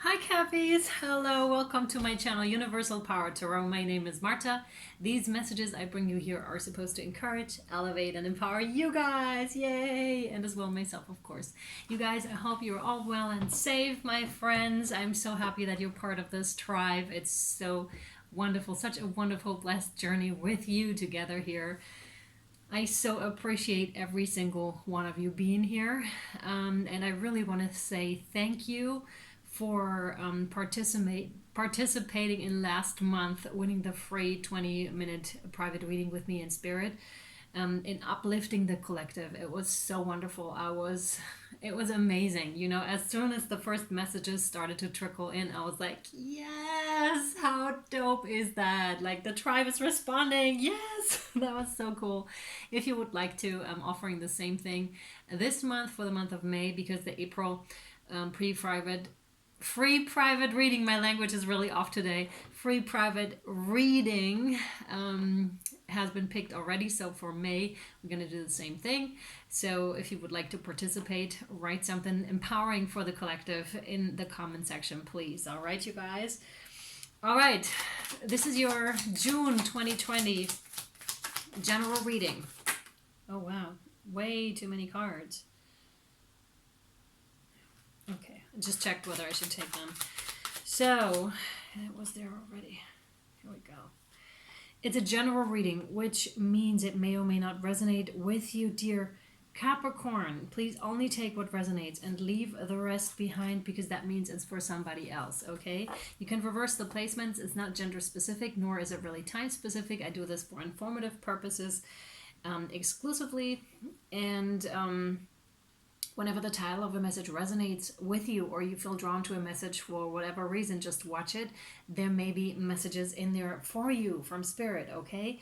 Hi Cappies! Hello, welcome to my channel Universal Power Tarot. My name is Marta. These messages I bring you here are supposed to encourage, elevate, and empower you guys. Yay! And as well myself, of course. You guys, I hope you're all well and safe, my friends. I'm so happy that you're part of this tribe. It's so wonderful, such a wonderful, blessed journey with you together here. I so appreciate every single one of you being here. And I really want to say thank you for participating in last month, winning the free 20-minute private reading with me in spirit, in uplifting the collective. It was so wonderful. It was amazing. You know, as soon as the first messages started to trickle in, I was like, yes, how dope is that? Like, the tribe is responding. Yes, that was so cool. If you would like to, I'm offering the same thing this month for the month of May, because the April free private reading, my language is really off today, free private reading has been picked already. So for May, we're going to do the same thing. So if you would like to participate, write something empowering for the collective in the comment section, please. All right, you guys. All right, this is your June 2020 general reading. Oh wow, way too many cards. Okay, I just checked whether I should take them. So, it was there already. Here we go. It's a general reading, which means it may or may not resonate with you, dear Capricorn. Please only take what resonates and leave the rest behind, because that means it's for somebody else, okay? You can reverse the placements. It's not gender specific, nor is it really time specific. I do this for informative purposes exclusively. And whenever the title of a message resonates with you, or you feel drawn to a message for whatever reason, just watch it. There may be messages in there for you from spirit, okay?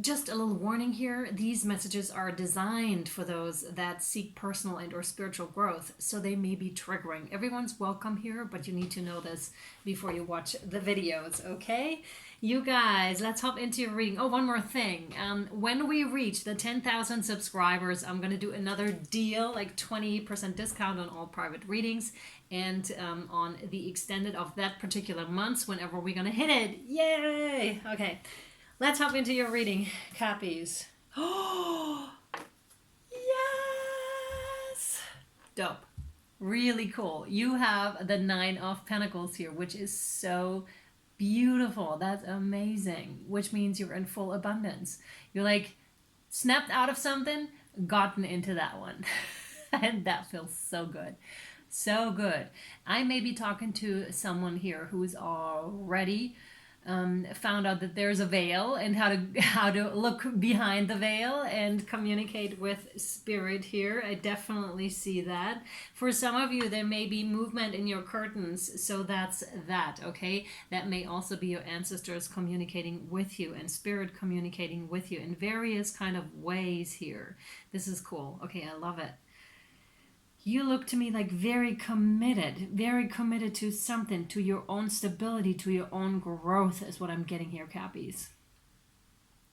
Just a little warning here, these messages are designed for those that seek personal and or spiritual growth, so they may be triggering. Everyone's welcome here, but you need to know this before you watch the videos, okay? You guys, let's hop into your reading. Oh, one more thing. When we reach the 10,000 subscribers, I'm going to do another deal, like 20% discount on all private readings, and on the extended of that particular month whenever we're going to hit it. Yay! Okay. Let's hop into your reading, Cappies. Oh, yes! Dope. Really cool. You have the 9 of Pentacles here, which is so beautiful. That's amazing. Which means you're in full abundance. You're like snapped out of something, gotten into that one. And that feels so good. So good. I may be talking to someone here who's already found out that there's a veil, and how to look behind the veil and communicate with spirit here. I definitely see that. For some of you, there may be movement in your curtains, so that's that, okay? That may also be your ancestors communicating with you and spirit communicating with you in various kind of ways here. This is cool. Okay, I love it. You look to me like very committed to something, to your own stability, to your own growth is what I'm getting here, Cappies.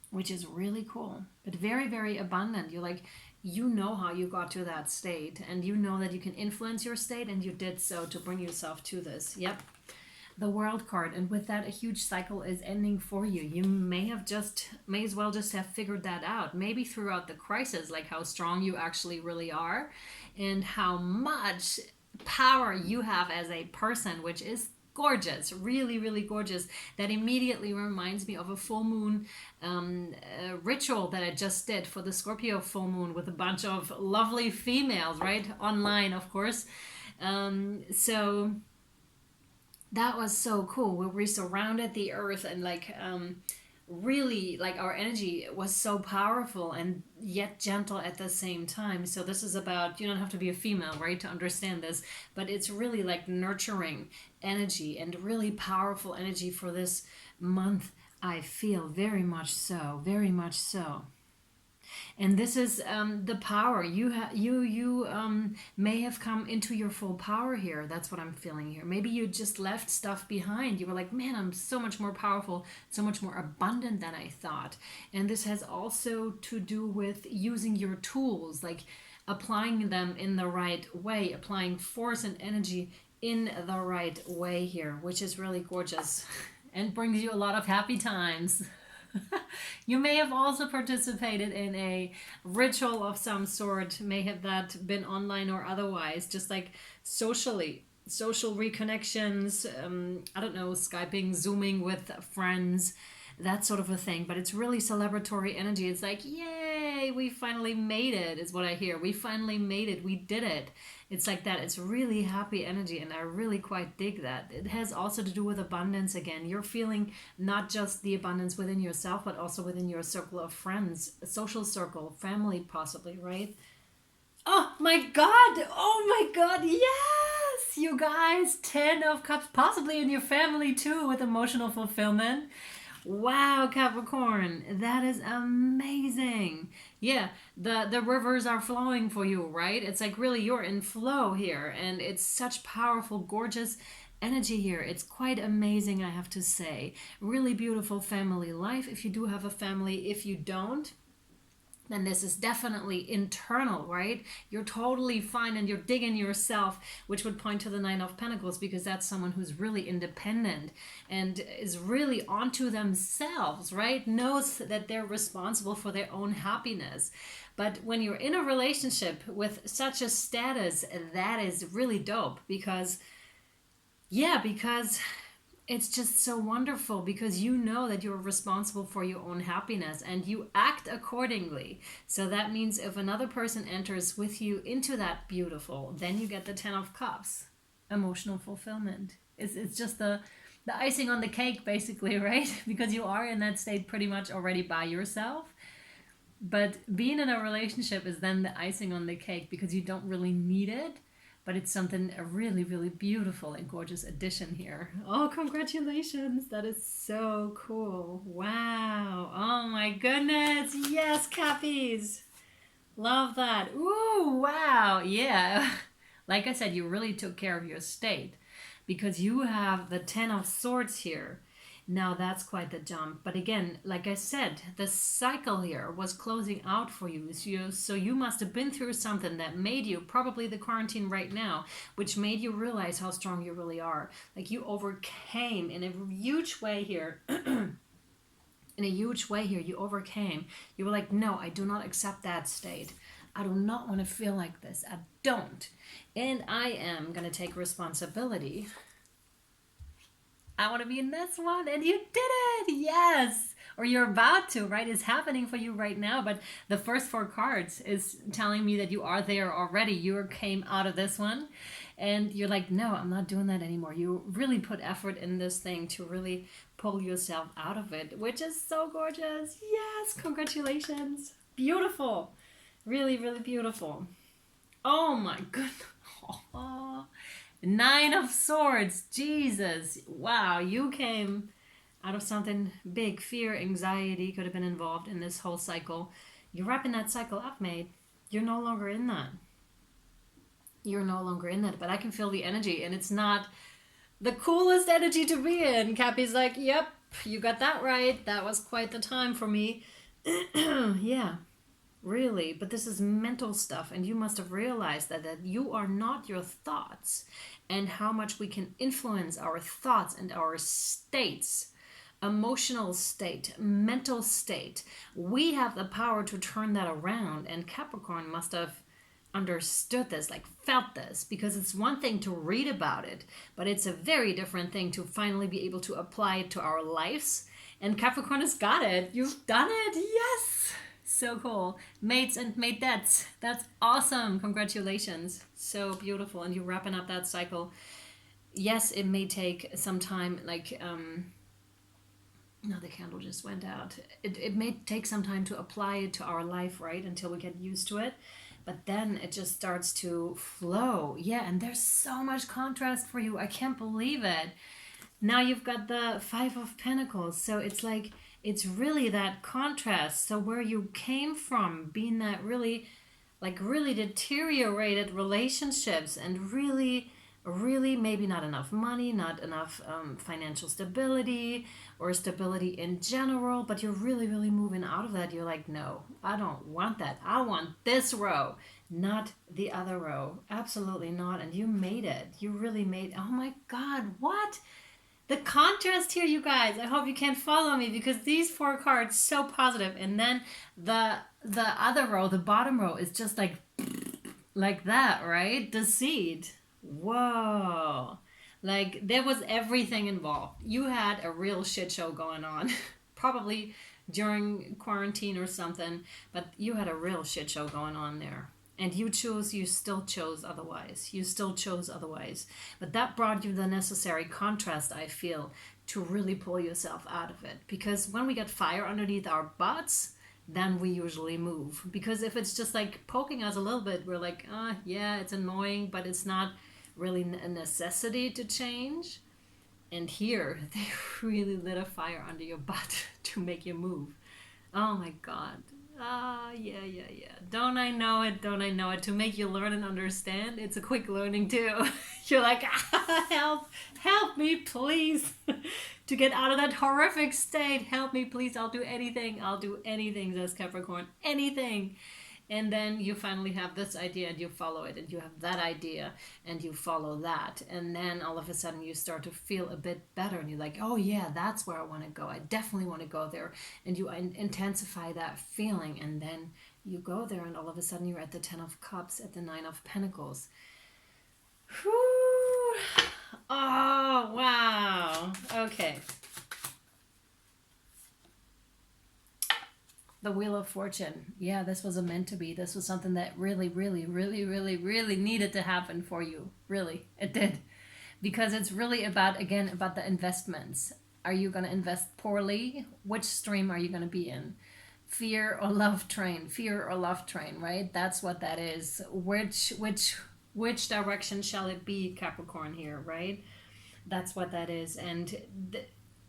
Which is really cool, but very, very abundant. You're like, you know how you got to that state, and you know that you can influence your state, and you did so to bring yourself to this. Yep. The World card, and with that a huge cycle is ending for you. You may as well just have figured that out, maybe throughout the crisis, like how strong you actually really are and how much power you have as a person, which is gorgeous, really, really gorgeous. That immediately reminds me of a full moon ritual that I just did for the Scorpio full moon with a bunch of lovely females, right? Online, of course. So that was so cool, where we surrounded the earth, and like really, like, our energy was so powerful and yet gentle at the same time. So this is about, you don't have to be a female, right, to understand this, but it's really like nurturing energy and really powerful energy for this month. I feel very much so, very much so. And this is the power. You may have come into your full power here. That's what I'm feeling here. Maybe you just left stuff behind. You were like, man, I'm so much more powerful, so much more abundant than I thought. And this has also to do with using your tools, like applying them in the right way, applying force and energy in the right way here, which is really gorgeous and brings you a lot of happy times. You may have also participated in a ritual of some sort, may have that been online or otherwise, just like socially, social reconnections, I don't know, Skyping, Zooming with friends, that sort of a thing. But it's really celebratory energy. It's like, yay, we finally made it, is what I hear. We finally made it. We did it. It's like that. It's really happy energy, and I really quite dig that. It has also to do with abundance again. You're feeling not just the abundance within yourself, but also within your circle of friends, social circle, family, possibly, right? Oh my God! Oh my God! Yes! You guys, 10 of Cups, possibly in your family too, with emotional fulfillment. Wow, Capricorn, that is amazing. Yeah, the rivers are flowing for you, right? It's like really you're in flow here, and it's such powerful, gorgeous energy here. It's quite amazing, I have to say. Really beautiful family life if you do have a family. If you don't, then this is definitely internal, right? You're totally fine and you're digging yourself, which would point to the Nine of Pentacles, because that's someone who's really independent and is really onto themselves, right? Knows that they're responsible for their own happiness. But when you're in a relationship with such a status, that is really dope, because it's just so wonderful, because you know that you're responsible for your own happiness and you act accordingly. So that means if another person enters with you into that beautiful, then you get the 10 of Cups, emotional fulfillment. It's just the icing on the cake, basically, right? Because you are in that state pretty much already by yourself. But being in a relationship is then the icing on the cake, because you don't really need it. But it's something, a really, really beautiful and gorgeous addition here. Oh, congratulations. That is so cool. Wow. Oh my goodness. Yes, Cappies. Love that. Ooh, wow. Yeah. Like I said, you really took care of your state, because you have the 10 of Swords here. Now that's quite the jump. But again, like I said, the cycle here was closing out for you. So you must have been through something that made you, probably the quarantine right now, which made you realize how strong you really are. Like you overcame in a huge way here. In a huge way here, you overcame. You were like, no, I do not accept that state. I do not want to feel like this. I don't. And I am going to take responsibility. I want to be in this one, and you did it. Yes, or you're about to, right? It's happening for you right now. But the first 4 cards is telling me that you are there already. You came out of this one, and you're like, no, I'm not doing that anymore. You really put effort in this thing to really pull yourself out of it, which is so gorgeous. Yes, congratulations. Beautiful. Really, really beautiful. Oh my goodness. Oh. 9 of Swords. Jesus. Wow, you came out of something big. Fear, anxiety could have been involved in this whole cycle. You're wrapping that cycle up, mate. You're no longer in that. You're no longer in that. But I can feel the energy, and it's not the coolest energy to be in. Cappy's like, yep, you got that right. That was quite the time for me. Yeah. Really, but this is mental stuff, and you must have realized that you are not your thoughts, and how much we can influence our thoughts and our states, emotional state, mental state. We have the power to turn that around, and Capricorn must have understood this, like felt this, because it's one thing to read about it, but it's a very different thing to finally be able to apply it to our lives. And Capricorn has got it. You've done it. Yes. So cool. Mates and matettes. That's awesome. Congratulations. So beautiful. And you're wrapping up that cycle. Yes, it may take some time, like, no, the candle just went out. It may take some time to apply it to our life, right? Until we get used to it. But then it just starts to flow. Yeah, and there's so much contrast for you. I can't believe it. Now you've got the 5 of Pentacles. So it's like, it's really that contrast. So where you came from, being that really, like really deteriorated relationships, and really maybe not enough money, not enough financial stability or stability in general, but you're really moving out of that. You're like, no, I don't want that. I want this row. not the other row. Absolutely not. And you made it. You really made, oh my God, what? The contrast here, you guys. I hope you can follow me because these 4 cards so positive, and then the other row, the bottom row, is just like that, right? The seed. Whoa. Like there was everything involved. You had a real shit show going on. Probably during quarantine or something, but you had a real shit show going on there. And you still chose otherwise. You still chose otherwise. But that brought you the necessary contrast, I feel, to really pull yourself out of it. Because when we get fire underneath our butts, then we usually move. Because if it's just like poking us a little bit, we're like, yeah, it's annoying, but it's not really a necessity to change. And here, they really lit a fire under your butt to make you move. Oh my God. Yeah. Don't I know it? Don't I know it? To make you learn and understand, it's a quick learning too. You're like, help me, please, to get out of that horrific state. Help me, please. I'll do anything. I'll do anything, says Capricorn. Anything. And then you finally have this idea and you follow it, and you have that idea and you follow that, and then all of a sudden you start to feel a bit better and you're like, oh yeah, that's where I want to go. I definitely want to go there. And you intensify that feeling, and then you go there, and all of a sudden you're at the 10 of Cups, at the 9 of Pentacles. Whew. Oh wow. Okay. The Wheel of Fortune. Yeah, this was a meant to be. This was something that really needed to happen for you. Really, it did. Because it's really about, again, about the investments. Are you going to invest poorly? Which stream are you going to be in? Fear or love train? Fear or love train, right? That's what that is. Which direction shall it be, Capricorn, here, right? That's what that is. And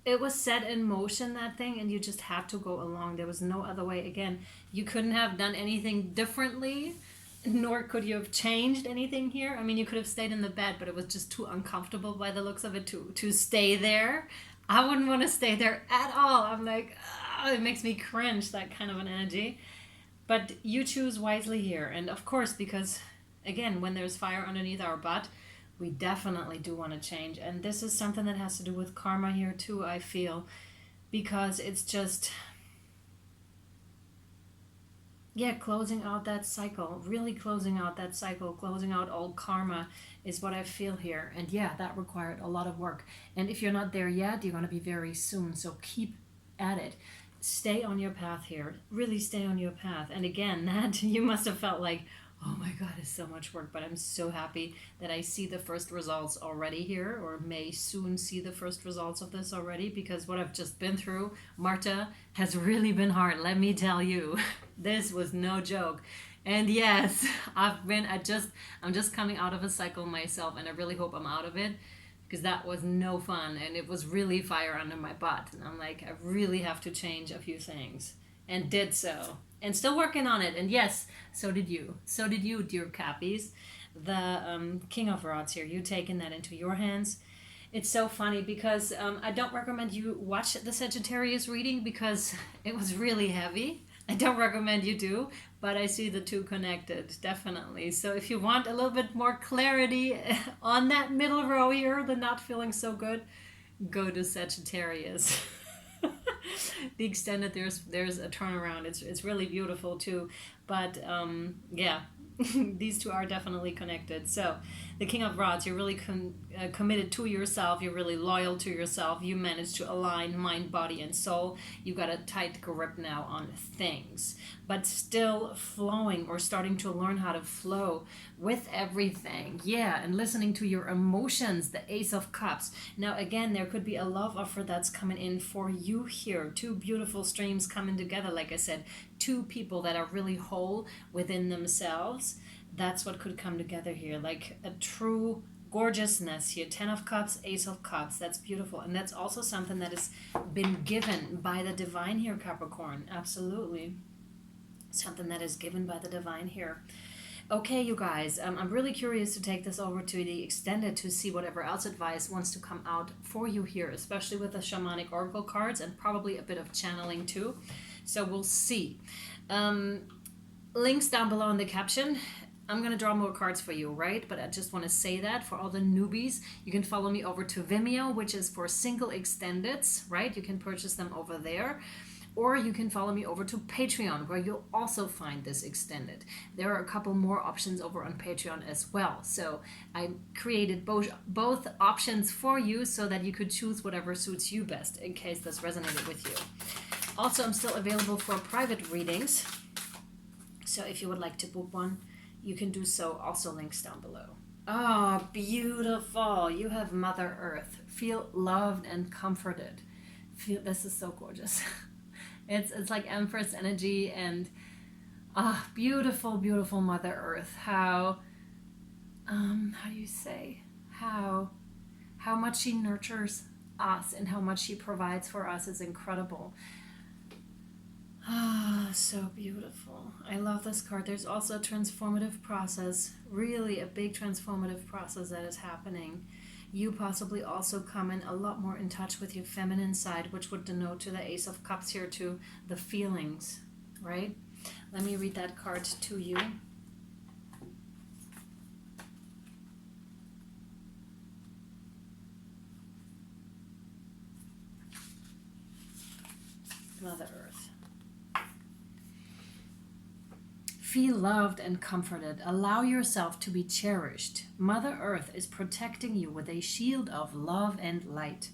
it was set in motion, that thing, and you just had to go along. There was no other way. Again, you couldn't have done anything differently, nor could you have changed anything here. I mean, you could have stayed in the bed, but it was just too uncomfortable by the looks of it to stay there. I wouldn't want to stay there at all. I'm like, oh, it makes me cringe, that kind of an energy. But you choose wisely here. And of course, because again, when there's fire underneath our butt, we definitely do want to change. And this is something that has to do with karma here too, I feel, because it's just, yeah, closing out that cycle, really closing out that cycle, closing out old karma is what I feel here. And yeah, that required a lot of work. And if you're not there yet, you're going to be very soon. So keep at it. Stay on your path here. Really stay on your path. And again, that you must have felt like, oh my God, it's so much work, but I'm so happy that I see the first results already here, or may soon see the first results of this already, because what I've just been through, Marta, has really been hard, let me tell you. This was no joke. And yes, I'm just coming out of a cycle myself, and I really hope I'm out of it, because that was no fun, and it was really fire under my butt. And I'm like, I really have to change a few things, and did so. And still working on it. And yes, so did you. So did you, dear Cappies. The King of Rods here, you taking that into your hands. It's so funny because I don't recommend you watch the Sagittarius reading because it was really heavy. I don't recommend you do, but I see the two connected, definitely. So if you want a little bit more clarity on that middle row here, the not feeling so good, go to Sagittarius. The extended, there's a turnaround. It's really beautiful too, but yeah. These two are definitely connected. So the King of Rods, you're really committed to yourself. You're really loyal to yourself. You managed to align mind, body, and soul. You got a tight grip now on things, but still flowing, or starting to learn how to flow with everything. Yeah, and listening to your emotions, the Ace of Cups. Now again, there could be a love offer that's coming in for you here. Two beautiful streams coming together, like I said. Two people that are really whole within themselves. That's what could come together here, like a true gorgeousness here. 10 of Cups, Ace of Cups. That's beautiful. And that's also something that has been given by the divine here, Capricorn. Absolutely. Something that is given by the divine here. Okay, you guys, I'm really curious to take this over to the extended to see whatever else advice wants to come out for you here, especially with the shamanic oracle cards and probably a bit of channeling too. So we'll see. Links down below in the caption. I'm going to draw more cards for you, right? But I just want to say that for all the newbies, you can follow me over to Vimeo, which is for single extendeds, right? You can purchase them over there. Or you can follow me over to Patreon, where you'll also find this extended. There are a couple more options over on Patreon as well. So I created both options for you so that you could choose whatever suits you best, in case this resonated with you. Also, I'm still available for private readings. So if you would like to book one, you can do so. Also links down below. Oh, beautiful. You have Mother Earth. Feel loved and comforted. This is so gorgeous. It's like Empress energy, and beautiful, beautiful Mother Earth. How do you say, how much she nurtures us and how much she provides for us is incredible. So beautiful. I love this card. There's also a transformative process, really a big transformative process that is happening. You possibly also come in a lot more in touch with your feminine side, which would denote to the Ace of Cups here to the feelings, right? Let me read that card to you. Mother Earth. Feel loved and comforted. Allow yourself to be cherished. Mother Earth is protecting you with a shield of love and light.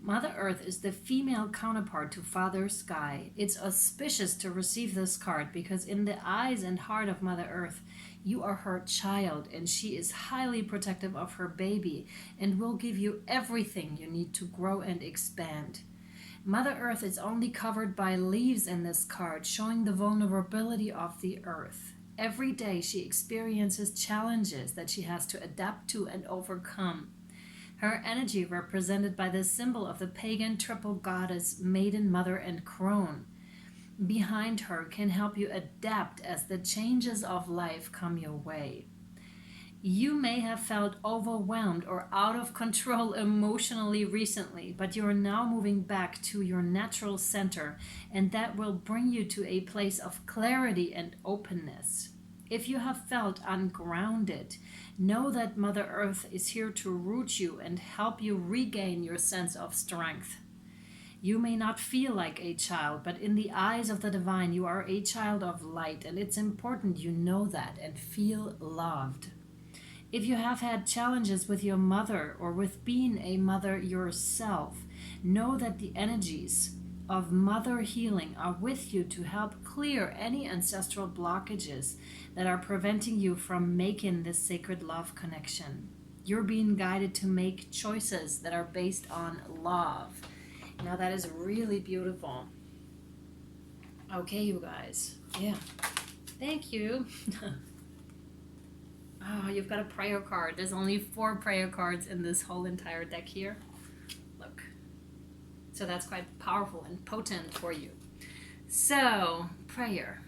Mother Earth is the female counterpart to Father Sky. It's auspicious to receive this card because in the eyes and heart of Mother Earth, you are her child, and she is highly protective of her baby and will give you everything you need to grow and expand. Mother Earth is only covered by leaves in this card, showing the vulnerability of the earth. Every day she experiences challenges that she has to adapt to and overcome. Her energy, represented by the symbol of the pagan triple goddess, Maiden, Mother, and Crone, behind her can help you adapt as the changes of life come your way. You may have felt overwhelmed or out of control emotionally recently, but you are now moving back to your natural center, and that will bring you to a place of clarity and openness. If you have felt ungrounded, know that Mother Earth is here to root you and help you regain your sense of strength. You may not feel like a child, but in the eyes of the divine, you are a child of light, and it's important you know that and feel loved. If you have had challenges with your mother or with being a mother yourself, know that the energies of mother healing are with you to help clear any ancestral blockages that are preventing you from making this sacred love connection. You're being guided to make choices that are based on love. Now that is really beautiful. Okay, you guys. Yeah. Thank you. Oh, you've got a prayer card. There's only 4 prayer cards in this whole entire deck here. Look. So that's quite powerful and potent for you. So, prayer.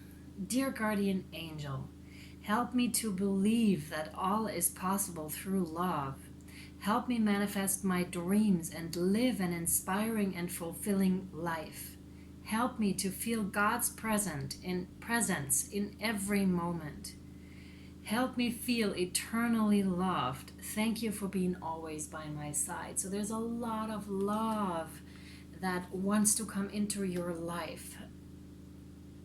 Dear guardian angel, help me to believe that all is possible through love. Help me manifest my dreams and live an inspiring and fulfilling life. Help me to feel God's presence in every moment. Help me feel eternally loved. Thank you for being always by my side. So there's a lot of love that wants to come into your life.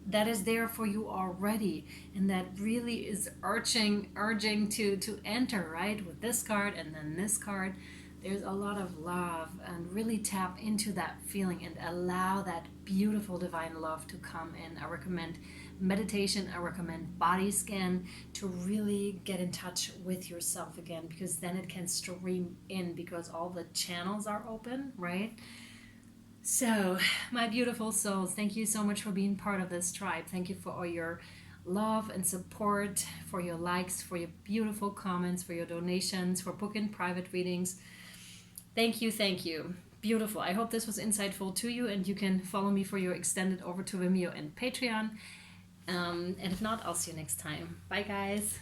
That is there for you already, and that really is urging to enter, right? With this card and then this card. There's a lot of love, and really tap into that feeling and allow that beautiful divine love to come in. I recommend meditation, I recommend body scan to really get in touch with yourself again, because then it can stream in because all the channels are open, right? So, my beautiful souls, thank you so much for being part of this tribe. Thank you for all your love and support, for your likes, for your beautiful comments, for your donations, for booking private readings. Thank you, thank you. Beautiful. I hope this was insightful to you, and you can follow me for your extended over to Vimeo and Patreon. And if not, I'll see you next time. Bye, guys.